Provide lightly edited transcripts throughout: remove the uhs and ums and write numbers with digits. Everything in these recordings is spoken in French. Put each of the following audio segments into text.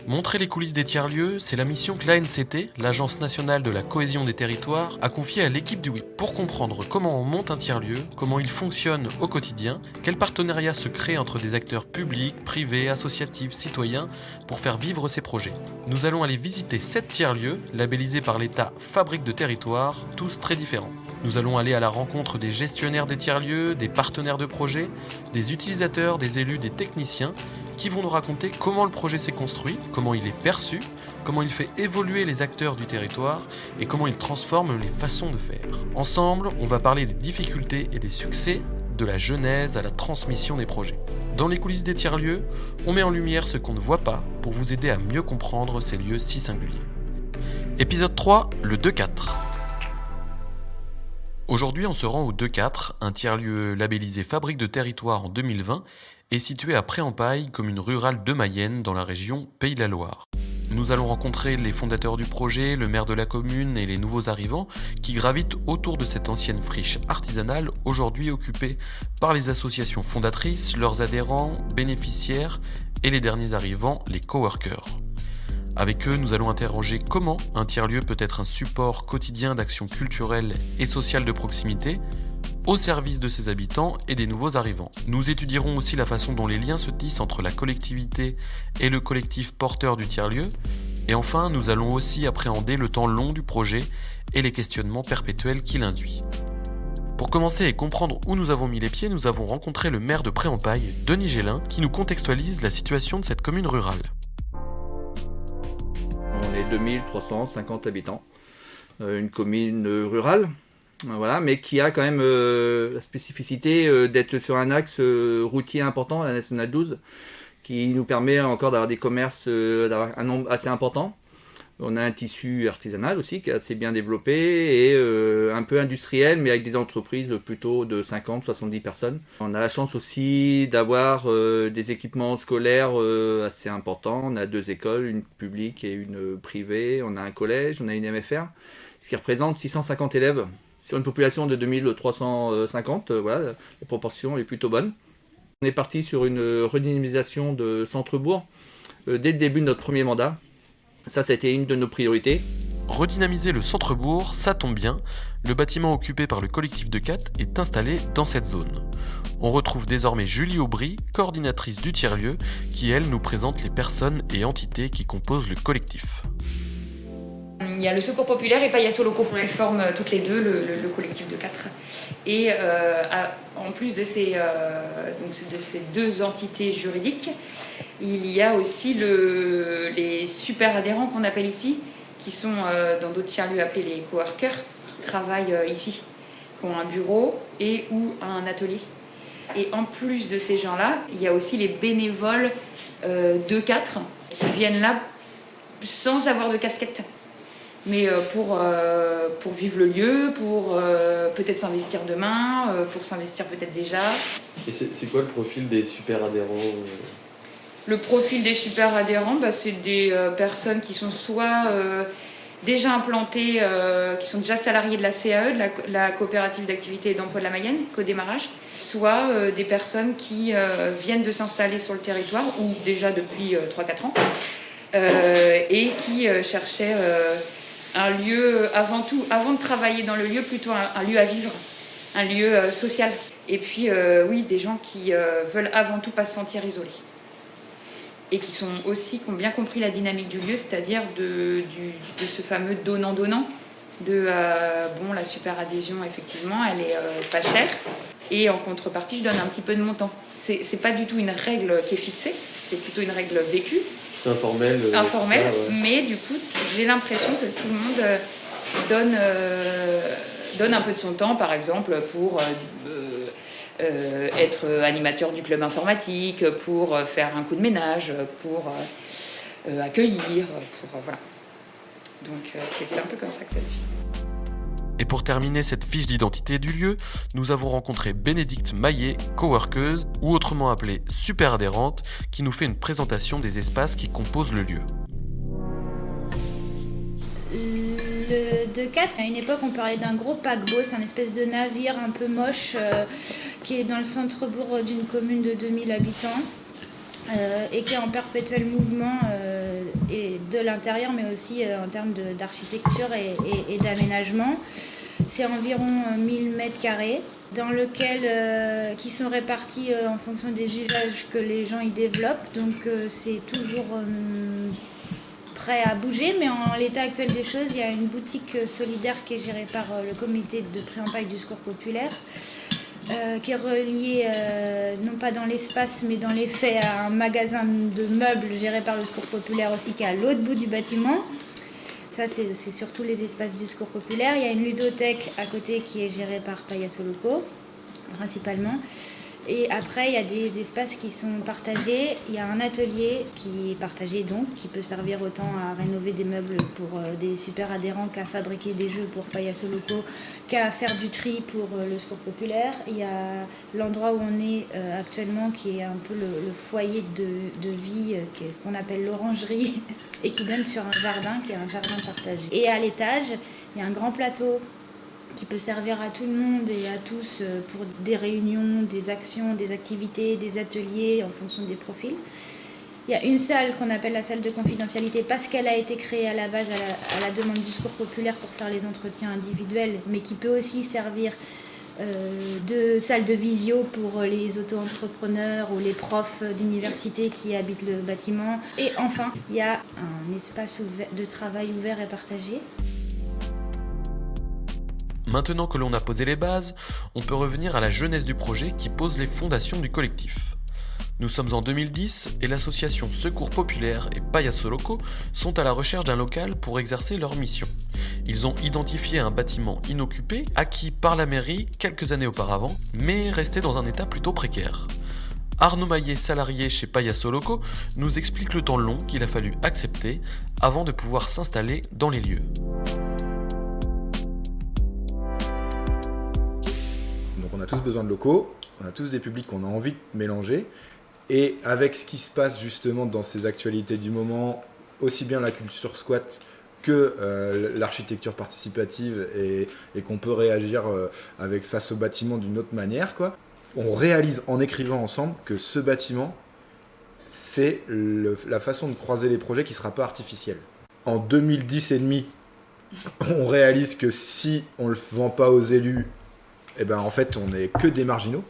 Montrer les coulisses des tiers-lieux, c'est la mission que l'ANCT, l'Agence nationale de la cohésion des territoires, a confiée à l'équipe du WIP pour comprendre comment on monte un tiers-lieu, comment il fonctionne au quotidien, quels partenariats se créent entre des acteurs publics, privés, associatifs, citoyens pour faire vivre ces projets. Nous allons aller visiter 7 tiers-lieux, labellisés par l'État Fabrique de territoire, tous très différents. Nous allons aller à la rencontre des gestionnaires des tiers-lieux, des partenaires de projets, des utilisateurs, des élus, des techniciens, qui vont nous raconter comment le projet s'est construit, comment il est perçu, comment il fait évoluer les acteurs du territoire et comment il transforme les façons de faire. Ensemble, on va parler des difficultés et des succès, de la genèse à la transmission des projets. Dans les coulisses des tiers-lieux, on met en lumière ce qu'on ne voit pas pour vous aider à mieux comprendre ces lieux si singuliers. Épisode 3, le 2-4. Aujourd'hui, on se rend au 2-4, un tiers-lieu labellisé Fabrique de territoire en 2020 et situé à Pré-en-Paille, commune rurale de Mayenne, dans la région Pays de la Loire. Nous allons rencontrer les fondateurs du projet, le maire de la commune et les nouveaux arrivants qui gravitent autour de cette ancienne friche artisanale, aujourd'hui occupée par les associations fondatrices, leurs adhérents, bénéficiaires et les derniers arrivants, les coworkers. Avec eux, nous allons interroger comment un tiers-lieu peut être un support quotidien d'action culturelle et sociale de proximité, au service de ses habitants et des nouveaux arrivants. Nous étudierons aussi la façon dont les liens se tissent entre la collectivité et le collectif porteur du tiers-lieu. Et enfin, nous allons aussi appréhender le temps long du projet et les questionnements perpétuels qu'il induit. Pour commencer et comprendre où nous avons mis les pieds, nous avons rencontré le maire de Pré-en-Paille, Denis Gélin, qui nous contextualise la situation de cette commune rurale. On est 2350 habitants, une commune rurale. Voilà, mais qui a quand même la spécificité d'être sur un axe routier important, la nationale 12, qui nous permet encore d'avoir des commerces, d'avoir un nombre assez important. On a un tissu artisanal aussi qui est assez bien développé et un peu industriel, mais avec des entreprises plutôt de 50-70 personnes. On a la chance aussi d'avoir des équipements scolaires assez importants. On a 2 écoles, une publique et une privée. On a un collège, on a une MFR, ce qui représente 650 élèves. Sur une population de 2350, voilà, la proportion est plutôt bonne. On est parti sur une redynamisation de centre-bourg dès le début de notre premier mandat. Ça a été une de nos priorités. Redynamiser le centre-bourg, ça tombe bien. Le bâtiment occupé par le collectif de 4 est installé dans cette zone. On retrouve désormais Julie Aubry, coordinatrice du tiers-lieu, qui elle nous présente les personnes et entités qui composent le collectif. Il y a le Secours Populaire et Paillasso Locaux qui forment toutes les deux le collectif de 4. Et en plus de ces 2 entités juridiques, il y a aussi les super adhérents qu'on appelle ici, qui sont dans d'autres tiers-lieux appelés les coworkers, qui travaillent ici, qui ont un bureau et ou un atelier. Et en plus de ces gens-là, il y a aussi les bénévoles de 4 qui viennent là sans avoir de casquette. Mais pour vivre le lieu, pour peut-être s'investir demain, pour s'investir peut-être déjà. Et c'est quoi le profil des super adhérents ? Le profil des super adhérents, c'est des personnes qui sont soit déjà implantées, qui sont déjà salariées de la CAE, de la coopérative d'activité et d'emploi de la Mayenne, qu'au démarrage, soit des personnes qui viennent de s'installer sur le territoire, ou déjà depuis 3-4 ans, et qui cherchaient un lieu, avant de travailler dans le lieu, plutôt un lieu à vivre, un lieu social. Et puis, oui, des gens qui veulent avant tout pas se sentir isolés. Et qui ont bien compris la dynamique du lieu, c'est-à-dire de ce fameux donnant-donnant, la super adhésion, effectivement, elle est pas chère. Et en contrepartie, je donne un petit peu de montant. C'est pas du tout une règle qui est fixée, c'est plutôt une règle vécue. C'est informel. Informel, ça, ouais. Mais du coup, j'ai l'impression que tout le monde donne un peu de son temps, par exemple, pour être animateur du club informatique, pour faire un coup de ménage, pour accueillir, voilà. Donc c'est un peu comme ça que ça se vit. Et pour terminer cette fiche d'identité du lieu, nous avons rencontré Bénédicte Maillet, coworkeuse, ou autrement appelée super adhérente, qui nous fait une présentation des espaces qui composent le lieu. Le 2-4, à une époque on parlait d'un gros paquebot, c'est un espèce de navire un peu moche qui est dans le centre-bourg d'une commune de 2000 habitants et qui est en perpétuel mouvement et de l'intérieur, mais aussi en termes d'architecture et d'aménagement. C'est environ 1000 mètres carrés dans lequel, qui sont répartis en fonction des usages que les gens y développent. Donc c'est toujours prêt à bouger, mais en l'état actuel des choses, il y a une boutique solidaire qui est gérée par le comité de Pré-en-Pail du Secours Populaire, qui est relié non pas dans l'espace mais dans les faits à un magasin de meubles géré par le Secours Populaire aussi, qui est à l'autre bout du bâtiment. Ça, c'est surtout les espaces du Secours Populaire. Il y a une ludothèque à côté qui est gérée par Payaso Loco, principalement. Et après, il y a des espaces qui sont partagés. Il y a un atelier qui est partagé, donc, qui peut servir autant à rénover des meubles pour des super adhérents qu'à fabriquer des jeux pour Payaso Loco, qu'à faire du tri pour le Secours Populaire. Il y a l'endroit où on est actuellement, qui est un peu le foyer de vie qu'on appelle l'orangerie, et qui donne sur un jardin, qui est un jardin partagé. Et à l'étage, il y a un grand plateau qui peut servir à tout le monde et à tous pour des réunions, des actions, des activités, des ateliers en fonction des profils. Il y a une salle qu'on appelle la salle de confidentialité parce qu'elle a été créée à la base à la demande du Secours Populaire pour faire les entretiens individuels, mais qui peut aussi servir de salle de visio pour les auto-entrepreneurs ou les profs d'université qui habitent le bâtiment. Et enfin, il y a un espace de travail ouvert et partagé. Maintenant que l'on a posé les bases, on peut revenir à la jeunesse du projet qui pose les fondations du collectif. Nous sommes en 2010 et l'association Secours Populaire et Payaso Loco sont à la recherche d'un local pour exercer leur mission. Ils ont identifié un bâtiment inoccupé, acquis par la mairie quelques années auparavant, mais resté dans un état plutôt précaire. Arnaud Maillet, salarié chez Payaso Loco, nous explique le temps long qu'il a fallu accepter avant de pouvoir s'installer dans les lieux. Donc on a tous besoin de locaux, on a tous des publics qu'on a envie de mélanger, et avec ce qui se passe justement dans ces actualités du moment, aussi bien la culture squat que l'architecture participative et qu'on peut réagir face au bâtiment d'une autre manière, quoi. On réalise en écrivant ensemble que ce bâtiment, c'est la façon de croiser les projets qui ne sera pas artificielle. En 2010 et demi, on réalise que si on ne le vend pas aux élus, eh ben en fait on n'est que des marginaux.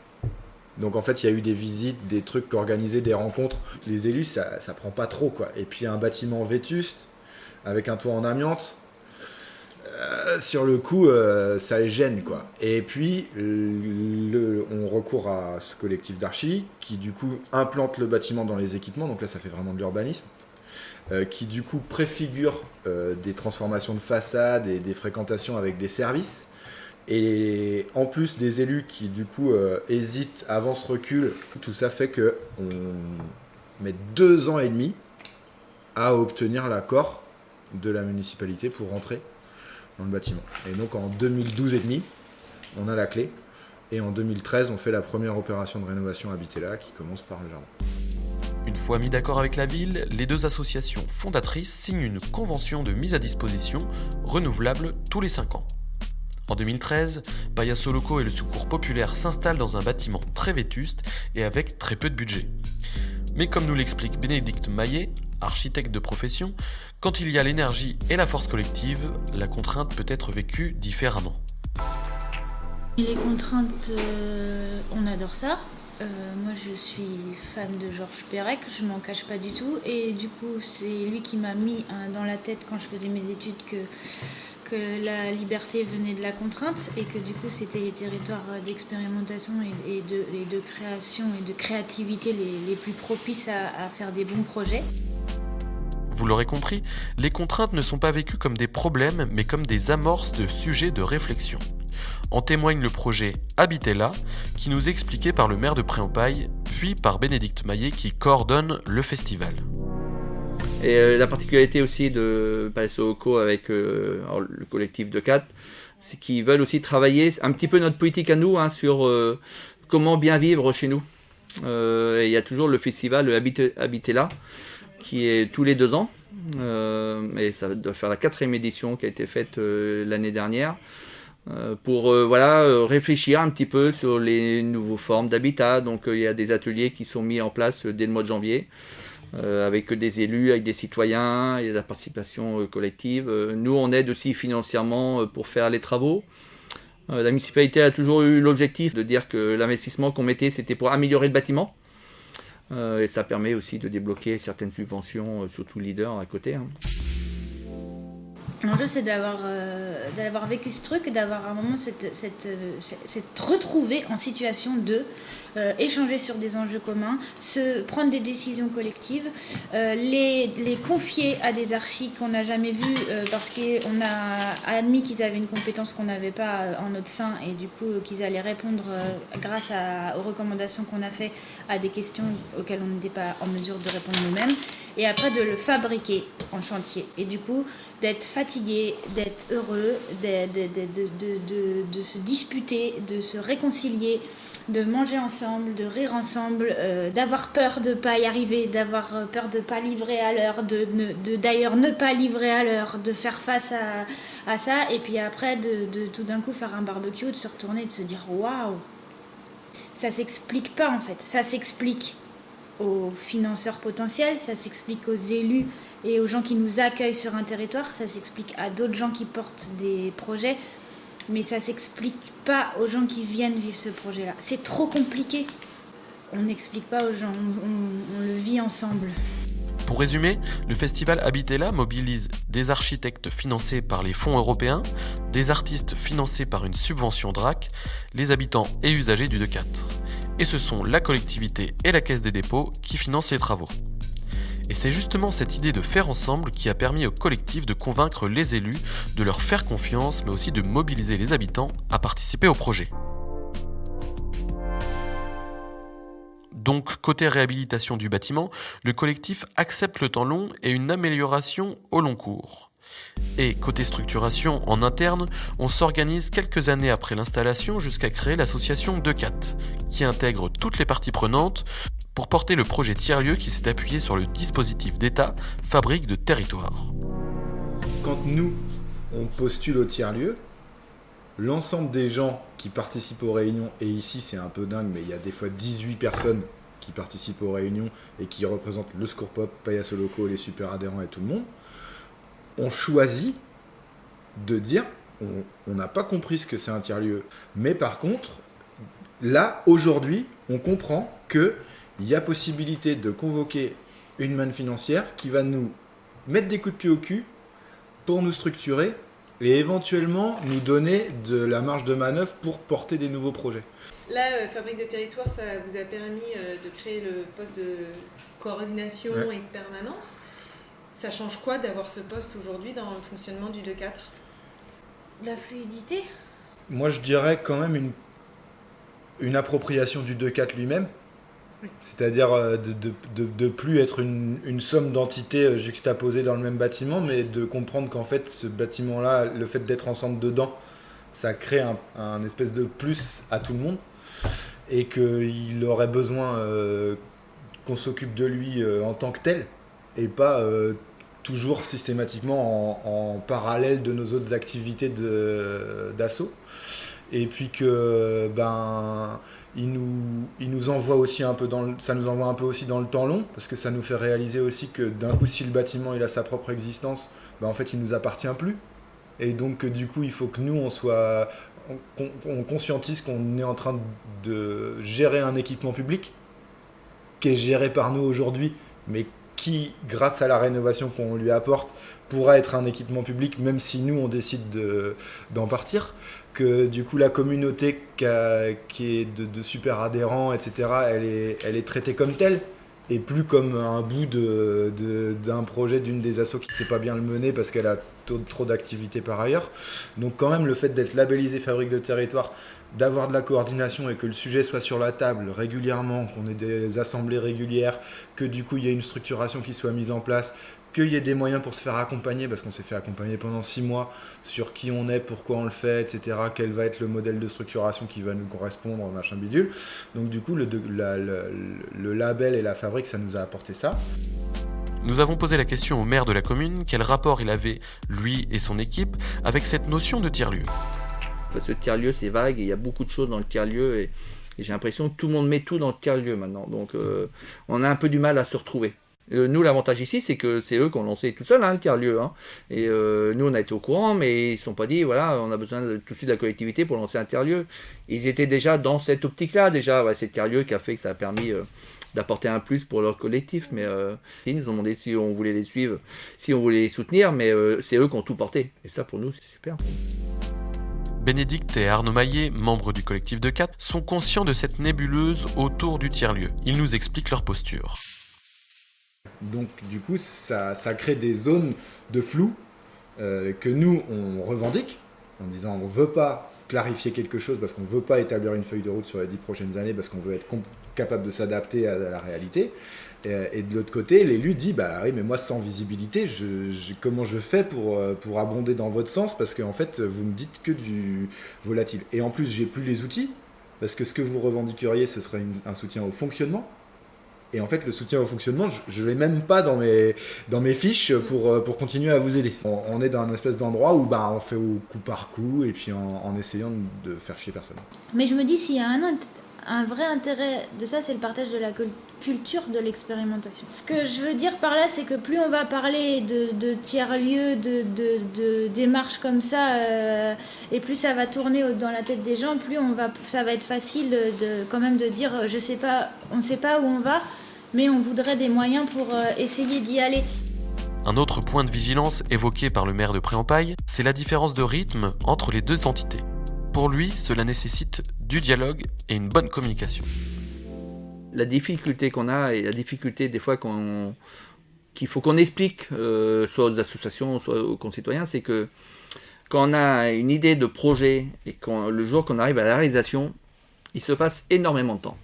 Donc en fait il y a eu des visites, des trucs organisés, des rencontres. Les élus ça prend pas trop, quoi. Et puis un bâtiment vétuste avec un toit en amiante, sur le coup ça les gêne, quoi. Et puis on recourt à ce collectif d'archi qui du coup implante le bâtiment dans les équipements. Donc là ça fait vraiment de l'urbanisme. Qui du coup préfigure des transformations de façade et des fréquentations avec des services. Et en plus des élus qui du coup hésitent, avancent, reculent, tout ça fait qu'on met 2 ans et demi à obtenir l'accord de la municipalité pour rentrer dans le bâtiment. Et donc en 2012 et demi, on a la clé. Et en 2013, on fait la première opération de rénovation Habitella qui commence par le jardin. Une fois mis d'accord avec la ville, les deux associations fondatrices signent une convention de mise à disposition renouvelable tous les 5 ans. En 2013, Payaso Loco et le Secours Populaire s'installent dans un bâtiment très vétuste et avec très peu de budget. Mais comme nous l'explique Bénédicte Maillet, architecte de profession, quand il y a l'énergie et la force collective, la contrainte peut être vécue différemment. Les contraintes, on adore ça. Moi je suis fan de Georges Perec, je m'en cache pas du tout. Et du coup c'est lui qui m'a mis dans la tête quand je faisais mes études que la liberté venait de la contrainte et que du coup c'était les territoires d'expérimentation et de création et de créativité les plus propices à faire des bons projets. Vous l'aurez compris, les contraintes ne sont pas vécues comme des problèmes mais comme des amorces de sujets de réflexion. En témoigne le projet Habitella, qui nous est expliqué par le maire de Pré-en-Pail, puis par Bénédicte Maillet qui coordonne le festival. Et la particularité aussi de Payaso Loco avec le collectif de 4, c'est qu'ils veulent aussi travailler un petit peu notre politique à nous sur comment bien vivre chez nous. Et il y a toujours le festival Habitella qui est tous les 2 ans. Et ça doit faire la 4e édition qui a été faite l'année dernière. Pour réfléchir un petit peu sur les nouvelles formes d'habitat. Donc il y a des ateliers qui sont mis en place dès le mois de janvier avec des élus, avec des citoyens, il y a de la participation collective. Nous, on aide aussi financièrement pour faire les travaux. La municipalité a toujours eu l'objectif de dire que l'investissement qu'on mettait, c'était pour améliorer le bâtiment. Et ça permet aussi de débloquer certaines subventions, surtout leader à côté. L'enjeu, c'est d'avoir vécu ce truc, d'avoir à un moment s'être retrouvé en situation de échanger sur des enjeux communs, prendre des décisions collectives, les confier à des archis qu'on n'a jamais vus parce qu'on a admis qu'ils avaient une compétence qu'on n'avait pas en notre sein et du coup qu'ils allaient répondre grâce aux recommandations qu'on a fait à des questions auxquelles on n'était pas en mesure de répondre nous-mêmes, et après de le fabriquer en chantier et du coup d'être fatigué, d'être heureux, de se disputer, de se réconcilier, de manger ensemble, de rire ensemble, d'avoir peur de ne pas y arriver, d'avoir peur de ne pas livrer à l'heure, d'ailleurs ne pas livrer à l'heure, de faire face à ça, et puis après de tout d'un coup faire un barbecue, de se retourner et de se dire waouh, ça s'explique pas en fait, ça s'explique aux financeurs potentiels, ça s'explique aux élus et aux gens qui nous accueillent sur un territoire, ça s'explique à d'autres gens qui portent des projets, mais ça s'explique pas aux gens qui viennent vivre ce projet-là. C'est trop compliqué. On n'explique pas aux gens, on le vit ensemble. Pour résumer, le festival Habitella mobilise des architectes financés par les fonds européens, des artistes financés par une subvention DRAC, les habitants et usagers du 2-4. Et ce sont la collectivité et la Caisse des dépôts qui financent les travaux. Et c'est justement cette idée de faire ensemble qui a permis au collectif de convaincre les élus, de leur faire confiance, mais aussi de mobiliser les habitants à participer au projet. Donc, côté réhabilitation du bâtiment, le collectif accepte le temps long et une amélioration au long cours. Et côté structuration en interne, on s'organise quelques années après l'installation jusqu'à créer l'association 2-4, qui intègre toutes les parties prenantes pour porter le projet tiers-lieu qui s'est appuyé sur le dispositif d'État Fabrique de territoire. Quand nous, on postule au tiers-lieu, l'ensemble des gens qui participent aux réunions, et ici c'est un peu dingue, mais il y a des fois 18 personnes qui participent aux réunions et qui représentent le Secours Pop, Payaso Loco, les super adhérents et tout le monde, on choisit de dire on n'a pas compris ce que c'est un tiers-lieu. Mais par contre, là, aujourd'hui, on comprend qu'il y a possibilité de convoquer une manne financière qui va nous mettre des coups de pied au cul pour nous structurer et éventuellement nous donner de la marge de manœuvre pour porter des nouveaux projets. Là, Fabrique de territoire, ça vous a permis de créer le poste de coordination et de permanence. Ça change quoi d'avoir ce poste aujourd'hui dans le fonctionnement du 2-4 ? La fluidité ? Moi, je dirais quand même une appropriation du 2-4 lui-même. Oui. C'est-à-dire de plus être une somme d'entités juxtaposées dans le même bâtiment, mais de comprendre qu'en fait, ce bâtiment-là, le fait d'être ensemble dedans, ça crée un espèce de plus à tout le monde. Et qu'il aurait besoin qu'on s'occupe de lui en tant que tel, et pas toujours systématiquement en parallèle de nos autres activités d'assaut. Et puis que il nous envoie aussi un peu ça nous envoie un peu aussi dans le temps long, parce que ça nous fait réaliser aussi que d'un coup, si le bâtiment il a sa propre existence, en fait il nous appartient plus. Et donc du coup il faut que nous on conscientise qu'on est en train de gérer un équipement public qui est géré par nous aujourd'hui, mais qui, grâce à la rénovation qu'on lui apporte, pourra être un équipement public, même si nous, on décide d'en partir. Que du coup, la communauté qui est de super adhérents, etc., elle est traitée comme telle, et plus comme un bout d'un projet d'une des assos qui ne sait pas bien le mener parce qu'elle a trop d'activités par ailleurs. Donc quand même, le fait d'être labellisé Fabrique de territoire, d'avoir de la coordination et que le sujet soit sur la table régulièrement, qu'on ait des assemblées régulières, que du coup il y ait une structuration qui soit mise en place, qu'il y ait des moyens pour se faire accompagner, parce qu'on s'est fait accompagner pendant 6 mois sur qui on est, pourquoi on le fait, etc., quel va être le modèle de structuration qui va nous correspondre, machin bidule. Donc du coup le label et la fabrique, ça nous a apporté ça. Nous avons posé la question au maire de la commune, quel rapport il avait, lui et son équipe, avec cette notion de tiers-lieu. Parce que le tiers-lieu, c'est vague et il y a beaucoup de choses dans le tiers-lieu et j'ai l'impression que tout le monde met tout dans le tiers-lieu maintenant. Donc on a un peu du mal à se retrouver. Nous, l'avantage ici, c'est que c'est eux qui ont lancé tout seul le tiers-lieu. Et nous, on a été au courant, mais ils ne se sont pas dit, voilà, on a besoin tout de suite de la collectivité pour lancer un tiers-lieu. Ils étaient déjà dans cette optique-là, déjà. Ouais, c'est le tiers-lieu qui a fait que ça a permis d'apporter un plus pour leur collectif. Mais ils nous ont demandé si on voulait les suivre, si on voulait les soutenir, mais c'est eux qui ont tout porté. Et ça, pour nous, c'est super. Bénédicte et Arnaud Maillet, membres du collectif de 4, sont conscients de cette nébuleuse autour du tiers-lieu. Ils nous expliquent leur posture. Donc du coup, ça crée des zones de flou que nous, on revendique en disant on ne veut pas clarifier quelque chose parce qu'on ne veut pas établir une feuille de route sur les 10 prochaines années parce qu'on veut être capable de s'adapter à la réalité. Et de l'autre côté, l'élu dit bah oui, mais moi sans visibilité, comment je fais pour abonder dans votre sens parce qu'en fait, vous me dites que du volatile. Et en plus, j'ai plus les outils parce que ce que vous revendiqueriez, ce serait un soutien au fonctionnement. Et en fait, le soutien au fonctionnement, je ne l'ai même pas dans mes fiches pour continuer à vous aider. On est dans un espèce d'endroit où on fait au coup par coup et puis en essayant de faire chier personne. Mais je me dis, s'il y a un vrai intérêt de ça, c'est le partage de la culture de l'expérimentation. Ce que je veux dire par là, c'est que plus on va parler de tiers-lieux, de démarches comme ça, et plus ça va tourner dans la tête des gens, plus ça va être facile quand même de dire, on ne sait pas où on va, mais on voudrait des moyens pour essayer d'y aller. Un autre point de vigilance évoqué par le maire de Pré-en-Pail, c'est la différence de rythme entre les deux entités. Pour lui, cela nécessite du dialogue et une bonne communication. La difficulté qu'on a et la difficulté des fois qu'il faut qu'on explique soit aux associations, soit aux concitoyens, c'est que quand on a une idée de projet et le jour qu'on arrive à la réalisation, il se passe énormément de temps.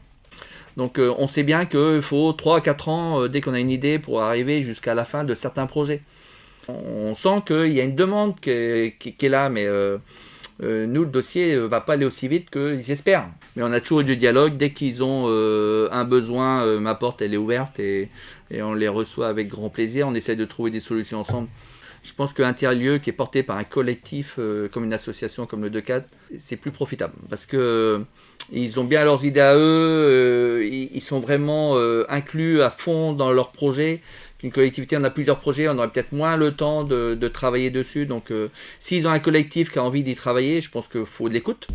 Donc on sait bien qu'il faut 3 à 4 ans dès qu'on a une idée pour arriver jusqu'à la fin de certains projets. On sent qu'il y a une demande qui est là, mais nous, le dossier va pas aller aussi vite qu'ils espèrent. Mais on a toujours eu du dialogue. Dès qu'ils ont un besoin, ma porte elle est ouverte et on les reçoit avec grand plaisir. On essaie de trouver des solutions ensemble. Je pense qu'un tiers-lieu qui est porté par un collectif, comme une association comme le 2-4, c'est plus profitable. Parce que ils ont bien leurs idées à eux, ils sont vraiment inclus à fond dans leurs projets. Une collectivité, on a plusieurs projets, on aurait peut-être moins le temps de travailler dessus. Donc, s'ils ont un collectif qui a envie d'y travailler, je pense qu'il faut de l'écoute.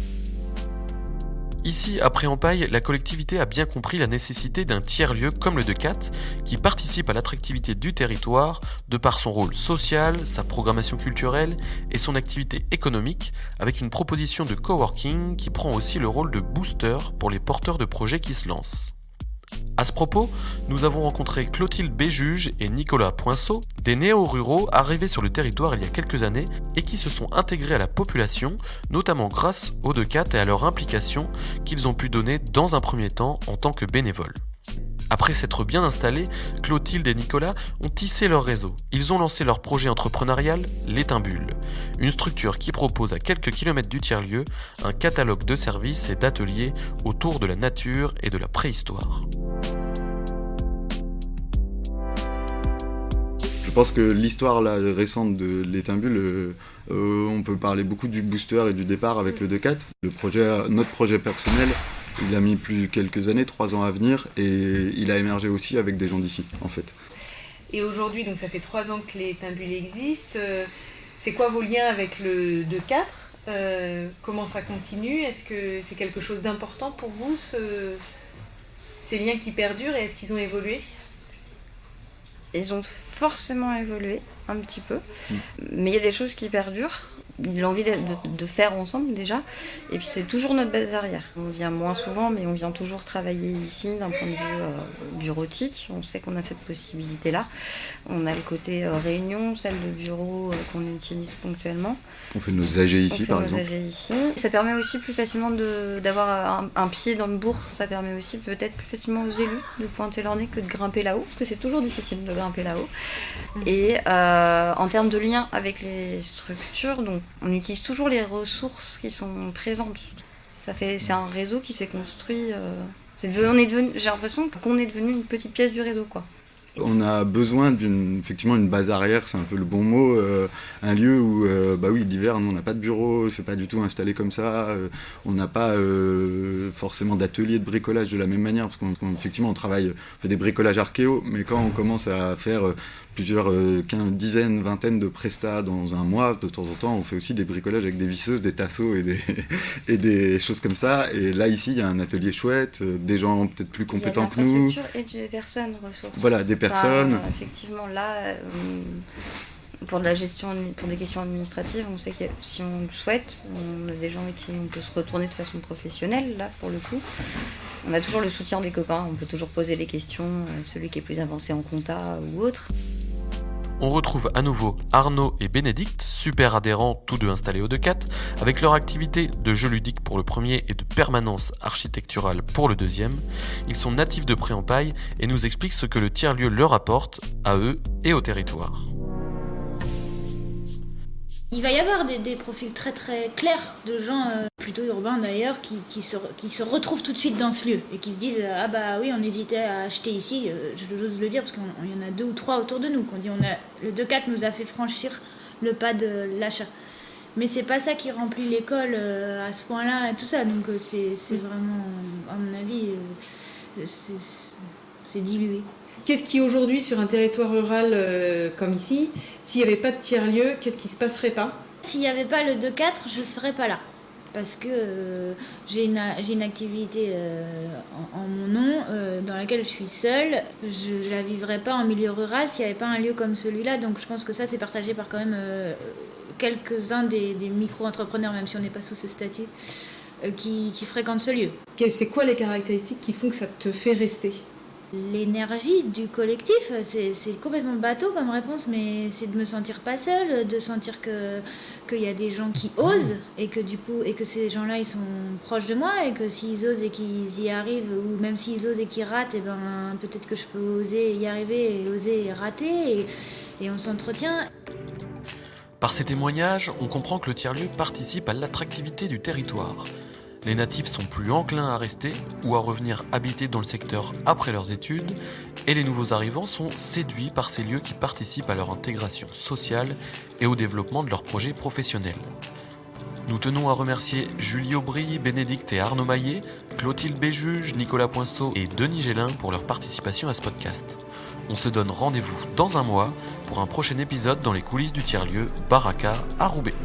Ici, à Pré-en-Pail, la collectivité a bien compris la nécessité d'un tiers-lieu comme le 2-4 qui participe à l'attractivité du territoire de par son rôle social, sa programmation culturelle et son activité économique avec une proposition de coworking qui prend aussi le rôle de booster pour les porteurs de projets qui se lancent. À ce propos, nous avons rencontré Clotilde Béjuge et Nicolas Poinceau, des néo-ruraux arrivés sur le territoire il y a quelques années et qui se sont intégrés à la population, notamment grâce au 2-4 et à leur implication qu'ils ont pu donner dans un premier temps en tant que bénévoles. Après s'être bien installés, Clotilde et Nicolas ont tissé leur réseau. Ils ont lancé leur projet entrepreneurial, l'Étimbule, une structure qui propose à quelques kilomètres du tiers-lieu un catalogue de services et d'ateliers autour de la nature et de la préhistoire. Je pense que l'histoire récente de l'Étimbule, on peut parler beaucoup du booster et du départ avec le 2-4. Notre projet personnel, il a mis quelques années, 3 ans à venir, et il a émergé aussi avec des gens d'ici, en fait. Et aujourd'hui, donc ça fait 3 ans que l'Étimbule existe. C'est quoi vos liens avec le 2-4 Comment ça continue? Est-ce que c'est quelque chose d'important pour vous, ces liens qui perdurent, et est-ce qu'ils ont évolué? Ils ont forcément évolué un petit peu, mais il y a des choses qui perdurent. L'envie de faire ensemble déjà, et puis c'est toujours notre base arrière. On vient moins souvent, mais on vient toujours travailler ici d'un point de vue bureautique. On sait qu'on a cette possibilité-là. On a le côté réunion, salle de bureau qu'on utilise ponctuellement. On fait nos AG ici, par exemple. Ça permet aussi plus facilement d'avoir un pied dans le bourg. Ça permet aussi peut-être plus facilement aux élus de pointer leur nez que de grimper là-haut, parce que c'est toujours difficile de grimper là-haut. Et en termes de lien avec les structures, donc on utilise toujours les ressources qui sont présentes. C'est un réseau qui s'est construit. J'ai l'impression qu'on est devenu une petite pièce du réseau, quoi. On a besoin effectivement une base arrière, c'est un peu le bon mot, un lieu où, l'hiver, nous on n'a pas de bureau, c'est pas du tout installé comme ça, on n'a pas forcément d'atelier de bricolage de la même manière, parce qu'effectivement on fait des bricolages archéo, mais quand on commence à faire plusieurs dizaines, vingtaines de prestats dans un mois, de temps en temps on fait aussi des bricolages avec des visseuses, des tasseaux et des choses comme ça, et là ici il y a un atelier chouette, des gens peut-être plus compétents que nous. Il y a de l'infrastructure et des personnes ressources. Voilà, des personnes. Effectivement, là, pour de la gestion, pour des questions administratives, on sait que si on le souhaite, on a des gens avec qui on peut se retourner de façon professionnelle, là, pour le coup. On a toujours le soutien des copains, on peut toujours poser les questions à celui qui est plus avancé en compta ou autre. On retrouve à nouveau Arnaud et Bénédicte, super adhérents, tous deux installés au Decat, avec leur activité de jeu ludique pour le premier et de permanence architecturale pour le deuxième. Ils sont natifs de Pré-en-Paille et nous expliquent ce que le tiers-lieu leur apporte, à eux et au territoire. Il va y avoir des profils très très clairs de gens plutôt urbains d'ailleurs qui se retrouvent tout de suite dans ce lieu et qui se disent ah bah oui on hésitait à acheter ici, j'ose le dire parce qu'il y en a 2 ou 3 autour de nous qu'on dit le Decat nous a fait franchir le pas de l'achat. Mais c'est pas ça qui remplit l'école à ce point-là et tout ça, donc c'est vraiment à mon avis c'est dilué. Qu'est-ce qui aujourd'hui sur un territoire rural comme ici, s'il n'y avait pas de tiers-lieu, qu'est-ce qui se passerait pas ? S'il n'y avait pas le 2-4, je ne serais pas là. Parce que j'ai une activité en mon nom dans laquelle je suis seule. Je ne la vivrais pas en milieu rural s'il n'y avait pas un lieu comme celui-là. Donc je pense que ça c'est partagé par quand même quelques-uns des micro-entrepreneurs, même si on n'est pas sous ce statut, qui fréquentent ce lieu. C'est quoi les caractéristiques qui font que ça te fait rester ? L'énergie du collectif, c'est complètement bateau comme réponse, mais c'est de me sentir pas seule, de sentir qu'il y a des gens qui osent et que ces gens-là ils sont proches de moi et que s'ils osent et qu'ils y arrivent, ou même s'ils osent et qu'ils ratent, et ben peut-être que je peux oser y arriver et oser rater et on s'entretient. Par ces témoignages, on comprend que le tiers-lieu participe à l'attractivité du territoire. Les natifs sont plus enclins à rester ou à revenir habiter dans le secteur après leurs études, et les nouveaux arrivants sont séduits par ces lieux qui participent à leur intégration sociale et au développement de leurs projets professionnels. Nous tenons à remercier Julie Aubry, Bénédicte et Arnaud Maillet, Clotilde Béjuge, Nicolas Poinceau et Denis Gélin pour leur participation à ce podcast. On se donne rendez-vous dans un mois pour un prochain épisode dans les coulisses du tiers-lieu Baraka à Roubaix.